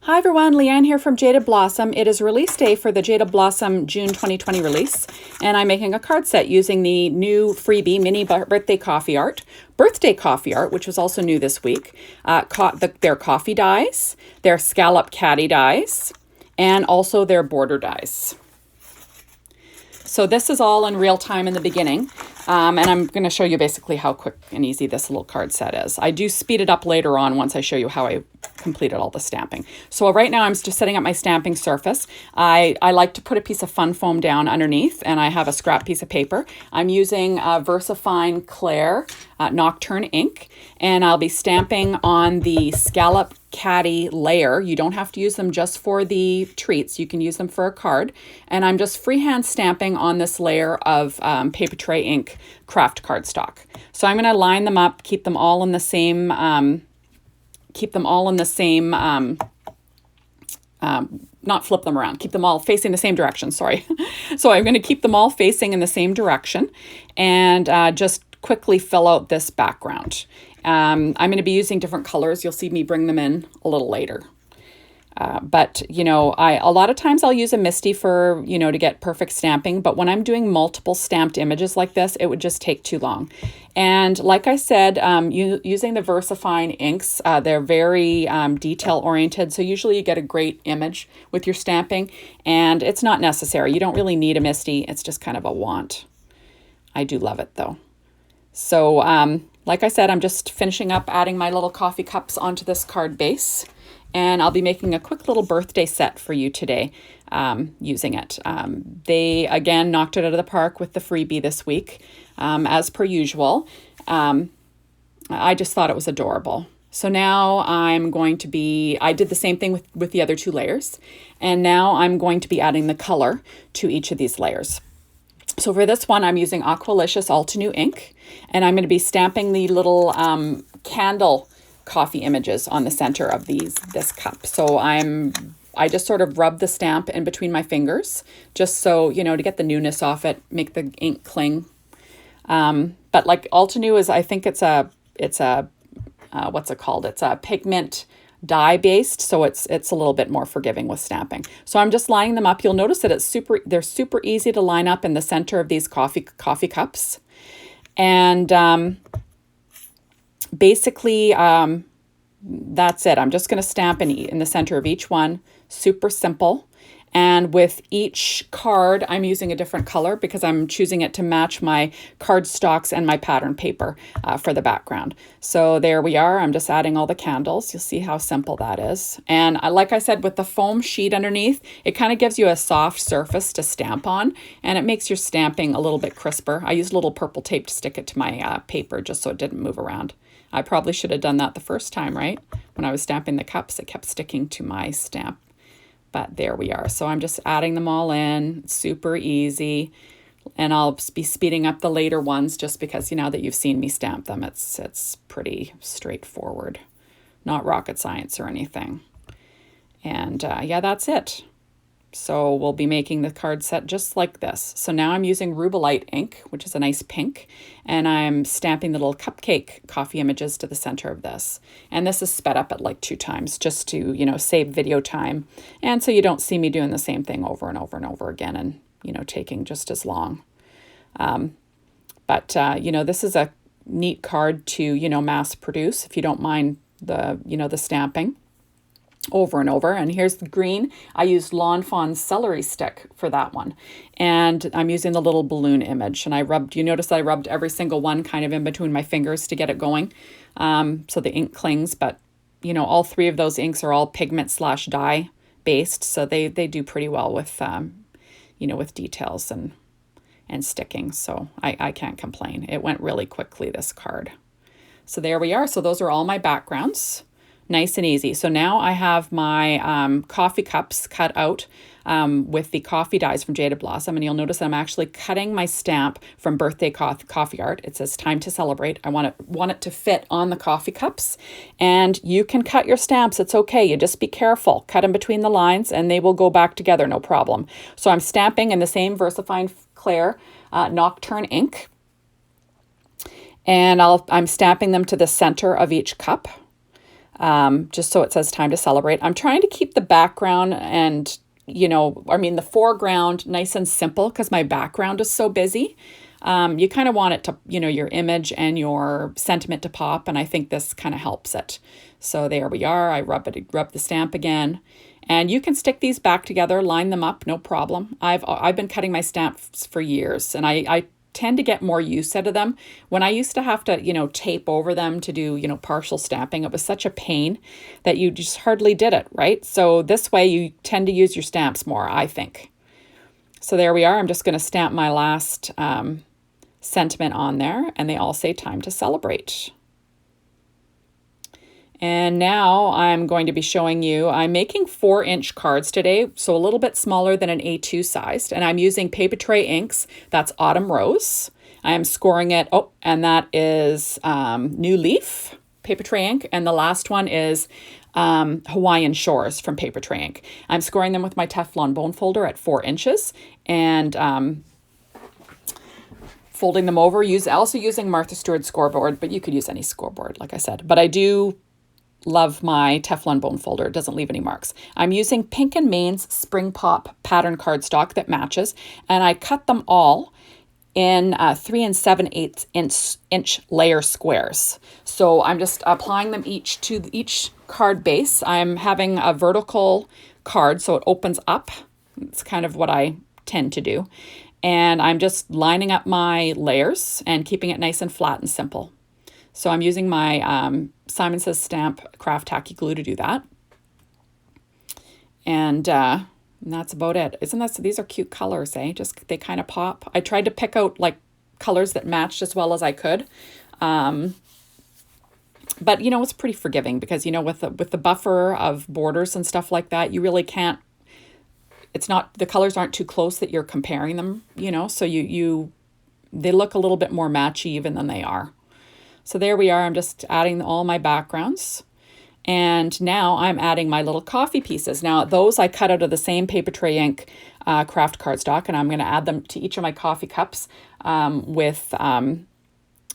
Hi everyone, Leanne here from Jaded Blossom. It is release day for the Jaded Blossom June 2020 release, and I'm making a card set using the new freebie mini birthday coffee art, which was also new this week, their coffee dies, their scallop caddy dies, and also their border dies. So this is all in real time in the beginning, and I'm going to show you basically how quick and easy this little card set is. I do speed it up later on once I show you how I completed all the stamping. So right now I'm just setting up my stamping surface. I like to put a piece of fun foam down underneath, and I have a scrap piece of paper. I'm using VersaFine Claire Nocturne ink, and I'll be stamping on the scallop caddy layer. You don't have to use them just for the treats. You can use them for a card. And I'm just freehand stamping on this layer of paper tray ink craft cardstock. So I'm going to line them up, keep them all in the same, not flip them around, keep them all facing the same direction, sorry. So I'm going to keep them all facing in the same direction and just quickly fill out this background. I'm going to be using different colors. You'll see me bring them in a little later. But, you know, a lot of times I'll use a Misty for, you know, to get perfect stamping. But when I'm doing multiple stamped images like this, it would just take too long. And like I said, using the VersaFine inks, they're very detail oriented. So usually you get a great image with your stamping, and it's not necessary. You don't really need a Misty. It's just kind of a want. I do love it though. So like I said, I'm just finishing up adding my little coffee cups onto this card base. And I'll be making a quick little birthday set for you today using it. They, again, knocked it out of the park with the freebie this week, as per usual. I just thought it was adorable. So now I'm going to be, I did the same thing with the other two layers. And now I'm going to be adding the color to each of these layers. So for this one, I'm using Aqualicious All-to-New ink. And I'm going to be stamping the little candle coffee images on the center of this cup. So I just sort of rub the stamp in between my fingers, just so, you know, to get the newness off it, make the ink cling. But like All-to-New is, I think it's a what's it called? It's a pigment dye based, so it's a little bit more forgiving with stamping. So I'm just lining them up. You'll notice that they're super easy to line up in the center of these coffee cups. And basically, that's it. I'm just going to stamp in the center of each one. Super simple. And with each card, I'm using a different color because I'm choosing it to match my card stocks and my pattern paper for the background. So there we are. I'm just adding all the candles. You'll see how simple that is. And like I said, with the foam sheet underneath, it kind of gives you a soft surface to stamp on, and it makes your stamping a little bit crisper. I used a little purple tape to stick it to my paper just so it didn't move around. I probably should have done that the first time, right? When I was stamping the cups, it kept sticking to my stamp. But there we are. So I'm just adding them all in, super easy. And I'll be speeding up the later ones just because, you know, that you've seen me stamp them. It's pretty straightforward, not rocket science or anything. And yeah, that's it. So we'll be making the card set just like this. So now I'm using Rubelite ink, which is a nice pink, and I'm stamping the little cupcake coffee images to the center of this. And this is sped up at like 2 times just to, you know, save video time. And so you don't see me doing the same thing over and over and over again and, you know, taking just as long. But you know, this is a neat card to, you know, mass produce if you don't mind the, you know, the stamping over and over. And here's the green. I used Lawn Fawn's celery stick for that one. And I'm using the little balloon image. And you notice I rubbed every single one kind of in between my fingers to get it going. So the ink clings, but you know, all 3 of those inks are all pigment/dye based. So they do pretty well with, you know, with details and sticking. So I can't complain. It went really quickly, this card. So there we are. So those are all my backgrounds. Nice and easy. So now I have my coffee cups cut out with the coffee dies from Jaded Blossom. And you'll notice that I'm actually cutting my stamp from Birthday Coffee Art. It says Time to Celebrate. I want it to fit on the coffee cups. And you can cut your stamps. It's okay. You just be careful. Cut them between the lines and they will go back together. No problem. So I'm stamping in the same VersaFine Claire Nocturne ink. And I'm stamping them to the center of each cup. just so it says time to celebrate. I'm trying to keep the background and, the foreground nice and simple because my background is so busy. You kind of want it to, your image and your sentiment to pop, and I think this kind of helps it. So there we are. I rub the stamp again. And you can stick these back together, line them up, no problem. I've been cutting my stamps for years, and I tend to get more use out of them. When I used to have to, tape over them to do, partial stamping, it was such a pain that you just hardly did it, right? So this way you tend to use your stamps more, I think. So there we are. I'm just going to stamp my last sentiment on there, and they all say time to celebrate. And now I'm going to be showing you, I'm making 4-inch cards today, so a little bit smaller than an A2 sized, and I'm using paper tray inks. That's Autumn Rose. I am scoring it, and that is New Leaf paper tray ink, and the last one is Hawaiian Shores from paper tray ink. I'm scoring them with my Teflon bone folder at 4 inches, and folding them over. Also using Martha Stewart scoreboard, but you could use any scoreboard, like I said. But I do love my Teflon bone folder. It doesn't leave any marks. I'm using Pink and Main's Spring Pop pattern cardstock that matches, and I cut them all in 3 7/8 inch layer squares. So I'm just applying them each to each card base. I'm having a vertical card, so it opens up. It's kind of what I tend to do. And I'm just lining up my layers and keeping it nice and flat and simple. So I'm using my Simon Says Stamp Craft Tacky Glue to do that. And that's about it. These are cute colors, eh? They kind of pop. I tried to pick out like colors that matched as well as I could. But it's pretty forgiving because, with the buffer of borders and stuff like that, you really can't, the colors aren't too close that you're comparing them, so they look a little bit more matchy even than they are. So there we are. I'm just adding all my backgrounds. And now I'm adding my little coffee pieces. Now those I cut out of the same paper tray ink craft cardstock, and I'm going to add them to each of my coffee cups with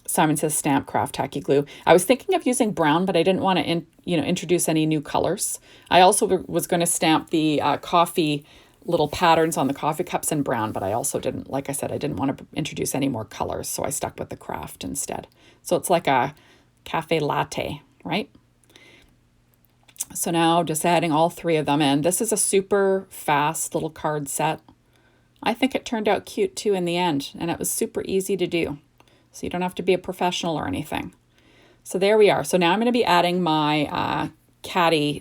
Simon Says Stamp Craft Tacky Glue. I was thinking of using brown, but I didn't want to introduce any new colors. I also was going to stamp the coffee little patterns on the coffee cups in brown, but I also didn't, like I said, I didn't want to introduce any more colors, so I stuck with the craft instead. So it's like a cafe latte, right? So now just adding all 3 of them in. This is a super fast little card set. I think it turned out cute too in the end, and it was super easy to do. So you don't have to be a professional or anything. So there we are. So now I'm going to be adding my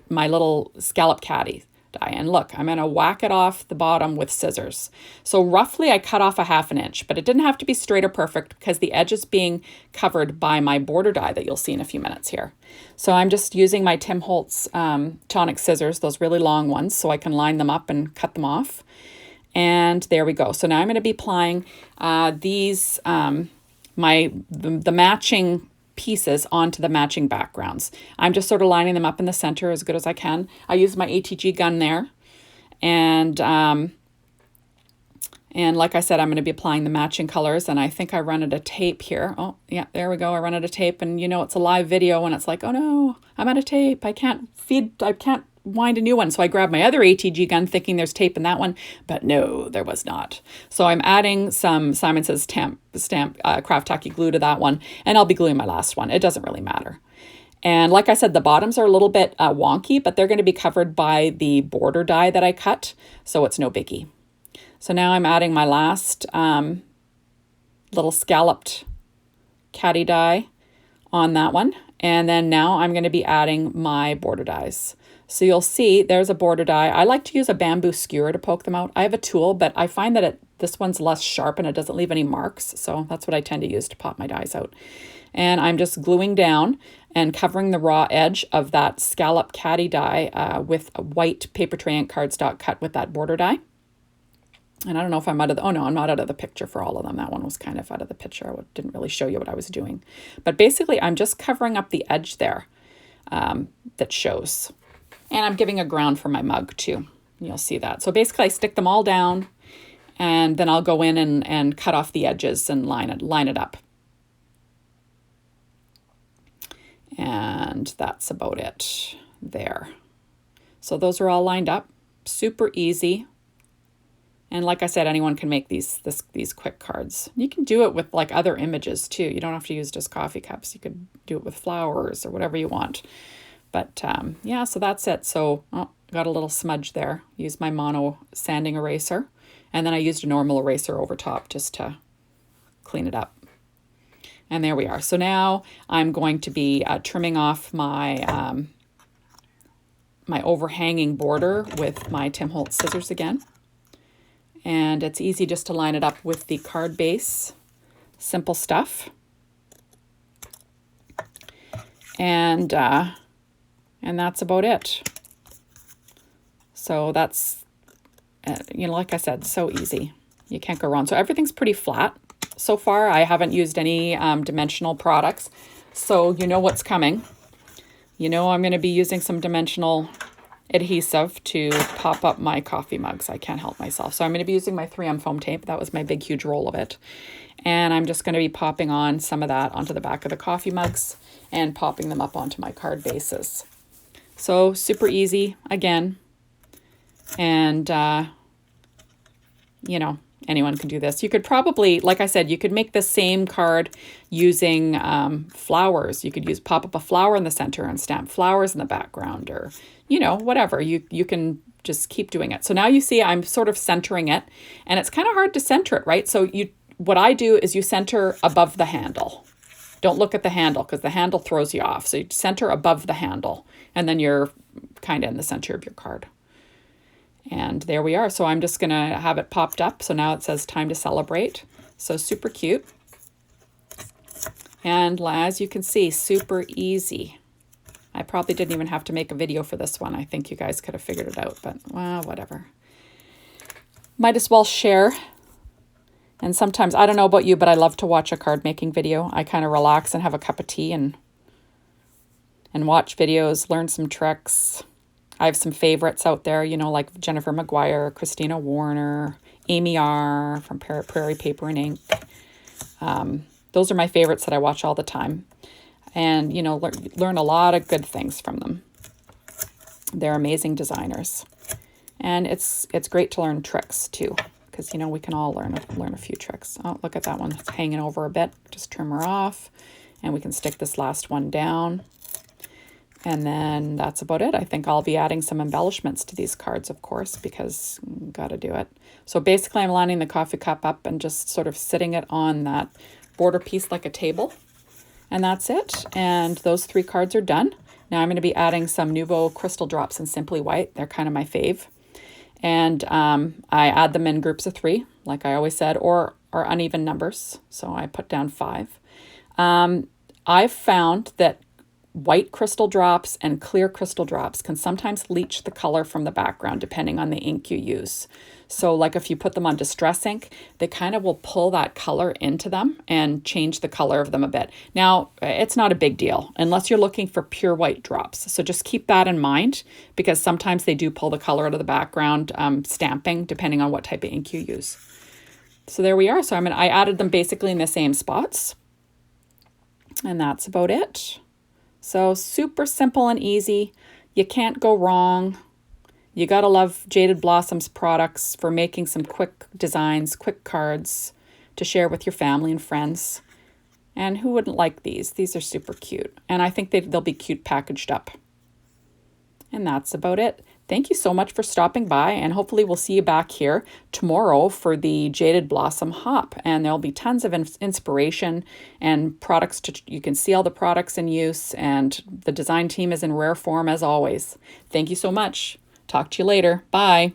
my little scallop caddy die. And look, I'm going to whack it off the bottom with scissors. So roughly I cut off a 1/2 inch, but it didn't have to be straight or perfect because the edge is being covered by my border die that you'll see in a few minutes here. So I'm just using my Tim Holtz tonic scissors, those really long ones, so I can line them up and cut them off. And there we go. So now I'm going to be applying these, the matching pieces onto the matching backgrounds. I'm just sort of lining them up in the center as good as I can. I use my ATG gun there. And like I said, I'm going to be applying the matching colors, and I think I run out of tape here. Oh, yeah, there we go. I run out of tape, and it's a live video, and it's like, oh no, I'm out of tape. I can't wind a new one. So I grabbed my other ATG gun thinking there's tape in that one, but no, there was not. So I'm adding some Simon Says Stamp Craft Tacky Glue to that one, and I'll be gluing my last one. It doesn't really matter. And like I said, the bottoms are a little bit wonky, but they're going to be covered by the border die that I cut, so it's no biggie. So now I'm adding my last little scalloped caddy die on that one. And then now I'm going to be adding my border dies. So you'll see there's a border die. I like to use a bamboo skewer to poke them out. I have a tool, but I find that this one's less sharp and it doesn't leave any marks. So that's what I tend to use to pop my dies out. And I'm just gluing down and covering the raw edge of that scallop caddy die with a white paper tray ink cardstock cut with that border die. And I don't know if I'm out of the, oh no, I'm not out of the picture for all of them. That one was kind of out of the picture. I didn't really show you what I was doing. But basically, I'm just covering up the edge there that shows. And I'm giving a ground for my mug too. You'll see that. So basically, I stick them all down, and then I'll go in and cut off the edges and line it up. And that's about it there. So those are all lined up, super easy. And like I said, anyone can make these quick cards. You can do it with like other images too. You don't have to use just coffee cups. You could do it with flowers or whatever you want. But yeah, so that's it. So got a little smudge there. Used my mono sanding eraser. And then I used a normal eraser over top just to clean it up. And there we are. So now I'm going to be trimming off my my overhanging border with my Tim Holtz scissors again. And it's easy just to line it up with the card base. Simple stuff. And that's about it. So that's, you know, like I said, so easy. You can't go wrong. So everything's pretty flat. So far, I haven't used any dimensional products. So you know what's coming. You know I'm going to be using some dimensional adhesive to pop up my coffee mugs. I can't help myself. So I'm going to be using my 3M foam tape. That was my big, huge roll of it. And I'm just going to be popping on some of that onto the back of the coffee mugs and popping them up onto my card bases. So super easy, again. And, you know, anyone can do this. You could probably, like I said, you could make the same card using flowers. You could pop up a flower in the center and stamp flowers in the background, or, you know, whatever. You can just keep doing it. So now you see I'm sort of centering it, and it's kind of hard to center it, right? So what I do is you center above the handle. Don't look at the handle because the handle throws you off. So you center above the handle, and then you're kind of in the center of your card. And there we are. So I'm just going to have it popped up. So now it says time to celebrate. So super cute. And as you can see, super easy. I probably didn't even have to make a video for this one. I think you guys could have figured it out, but well, whatever. Might as well share. And sometimes, I don't know about you, but I love to watch a card making video. I kind of relax and have a cup of tea and watch videos, learn some tricks. I have some favorites out there, you know, like Jennifer McGuire, Christina Warner, Amy R. from Prairie Paper and Ink. Those are my favorites that I watch all the time. And, you know, learn a lot of good things from them. They're amazing designers. And it's great to learn tricks, too. Because, you know, we can all learn a few tricks. Oh, look at that one. It's hanging over a bit. Just trim her off. And we can stick this last one down. And then that's about it. I think I'll be adding some embellishments to these cards, of course, because got to do it. So basically I'm lining the coffee cup up and just sort of sitting it on that border piece like a table. And that's it. And those 3 cards are done. Now I'm going to be adding some Nouveau Crystal Drops in Simply White. They're kind of my fave. And I add them in groups of 3, like I always said, or uneven numbers. So I put down 5. I've found that white crystal drops and clear crystal drops can sometimes leach the color from the background depending on the ink you use. So like if you put them on distress ink, they kind of will pull that color into them and change the color of them a bit. Now, it's not a big deal unless you're looking for pure white drops. So just keep that in mind because sometimes they do pull the color out of the background stamping depending on what type of ink you use. So there we are. So I added them basically in the same spots. And that's about it. So super simple and easy. You can't go wrong. You gotta love Jaded Blossoms products for making some quick designs, quick cards to share with your family and friends. And who wouldn't like these? These are super cute. And I think they'll be cute packaged up. And that's about it. Thank you so much for stopping by, and hopefully we'll see you back here tomorrow for the Jaded Blossom Hop. And there'll be tons of inspiration and products. You can see all the products in use, and the design team is in rare form as always. Thank you so much. Talk to you later. Bye.